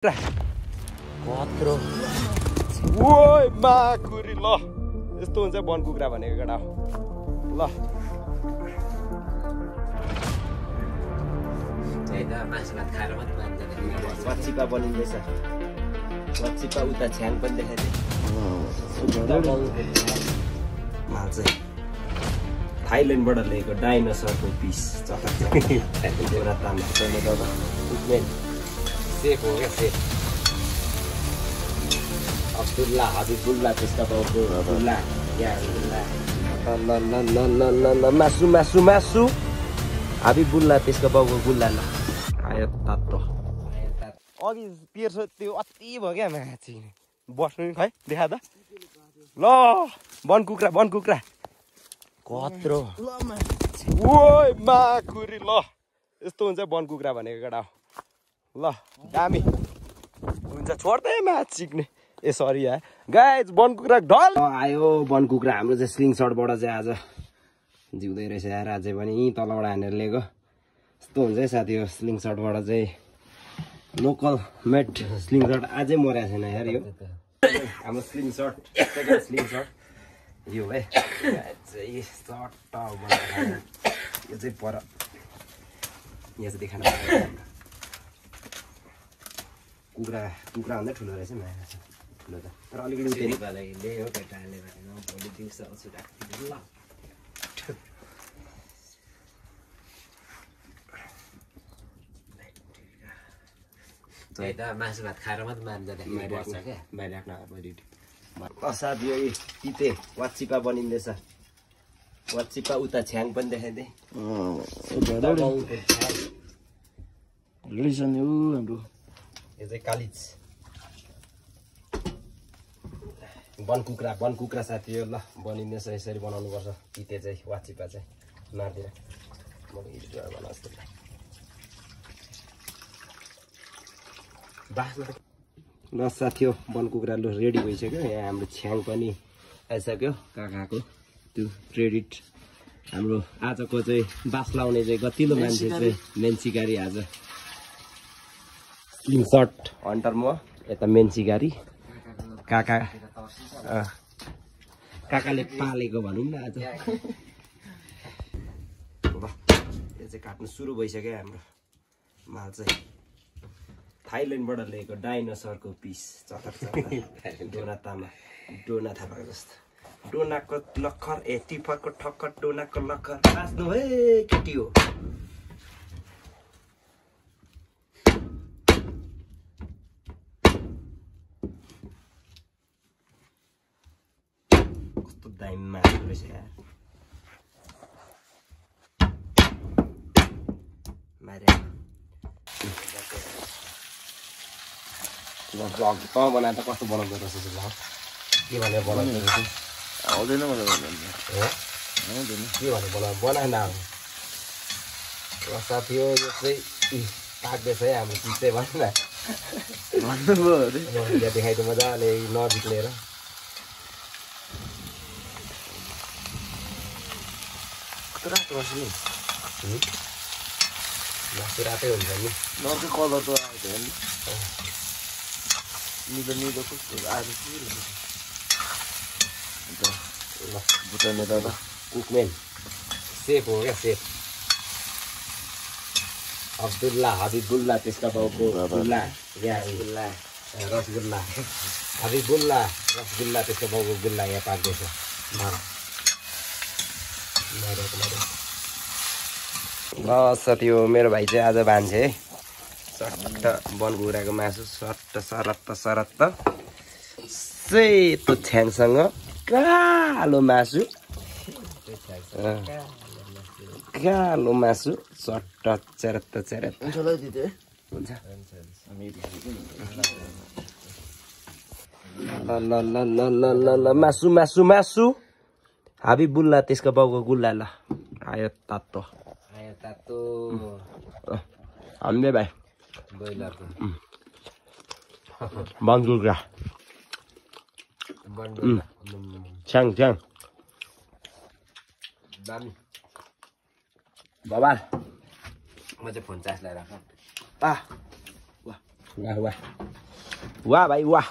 कत्रो ओइ माकुरी ल यस्तो हुन्छ वन कुखुरा भनेको केटा ल वाचिपा बनिँदैछ वाचिपा उता छ्याङ पनि देखाइदिए थाइल्यान्डबाट ल्याएको डाइनोसरको पिस सेफ हो क्या सेफ अब्दुल्ला हबिबुल्ला त्यसका बाउको अब्दुल्ला मासु मासु मासु हबिबुल्ला त्यसका बाउको गुल्ला ल आयो तातो अघि तेर्सो त्यो अति भयो क्या माछी बस्नु नि खै देखा त ल वन कुखुरा कत्रो ओइ माकुरी ल यस्तो हुन्छ वन कुखुरा भनेको केटा ल दामी हुन्छ छोड्दै माछ सिक्ने ए सरी यार गाइज वन कुखुरा ढल आयो वन कुखुरा हाम्रो चाहिँ स्लिङ सर्टबाट चाहिँ आज जिउँदै रहेछ यार अझै पनि यहीँ तलबाट हानेर ल्याएको यस्तो हुन्छ है साथी हो स्लिङ सर्टबाट चाहिँ लोकल मेड स्लिङ सर्ट अझै मरेको छैन यार यो हाम्रो sling shirt second sling shirt यो है चाहिँ सर्ट यो चाहिँ पर यहाँ चाहिँ देखाउनु कुखुरा भन्दा ठुलो रहेछ माया ठुलो त तर अलिकति ल्यायो केटाले भोलि दिउँसो आउँछु राखिदिनु ल मासु भात खाएर मात्रै बाहिर राख्न साथी यो तिते वाचिपा बनिँदैछ वाचिपा उता छ्याङ पनि देखाइदिए हाम्रो यो चाहिँ कालिज वन कुखुरा साथी हो ल बनिँदैछ यसरी बनाउनु पर्छ तिते चाहिँ वाचिपा चाहिँ मार्दिन म बनाउँछु ल साथी हो वन कुखुरा लु रेडी भइसक्यो यहाँ हाम्रो छ्याङ पनि आइसक्यो काकाको त्यो क्रेडिट हाम्रो आजको चाहिँ बास लाउने चाहिँ गतिलो मान्छे चाहिँ मेन सिकारी आज स्लिङ सर्ट हन्टर म यता मेन सिकारी काकाले पालेको भनौँ न आज ल यो चाहिँ काट्नु सुरु भइसक्यो हाम्रो माल चाहिँ थाइल्यान्डबाट ल्याएको डाइनोसरको पिस डोना तामा डोना थापाको जस्तो डोनाको लखर ए टिफरको ठक्कर डोनाको लखर बाँच्नु है केटी हो कस्तो दामी मासु रहेछ यार बनाएर त कस्तो बनाउँदो रहेछ के भनेर बनाउँदो रहेछ आउँदैन मलाई के भने बनाएन अब साथी हो यो चाहिँ पाक्दैछ है हाम्रो चिज चाहिँ भन्छ न देखाइदियो मजाले नजिक लिएर रातो बस्छ नि मासु रातै हुन्छ नि नर्को कलर त आउँछ नि निलो कस्तो आएर ल बुटाउने त कुकमेन सेफ हो क्या सेफ अब्दुल्ला हबिबुल्ला त्यसका बाउको गुल्ला रसगुल्ला हबिबुल्ला रसगुल्ला त्यसका बाउको गुल्ला यहाँ पाक्दैछ ल साथी हो मेरो भाइ चाहिँ आज भान्से है सट्ट वन कुखुराको मासु सट्ट सरत्त सेतो छ्याङसँग कालो मासु सट्ट चेरत्त हुन्छ ल मासु हबिबुल्ला त्यसको बाउको गुल्ला ल आयो तातो हामीले भाइ वन कुखुरा छ्याङ बाबा म चाहिँ फोन चार्ज लगाएर राख्नु वाह वाह वाह भाइ वाह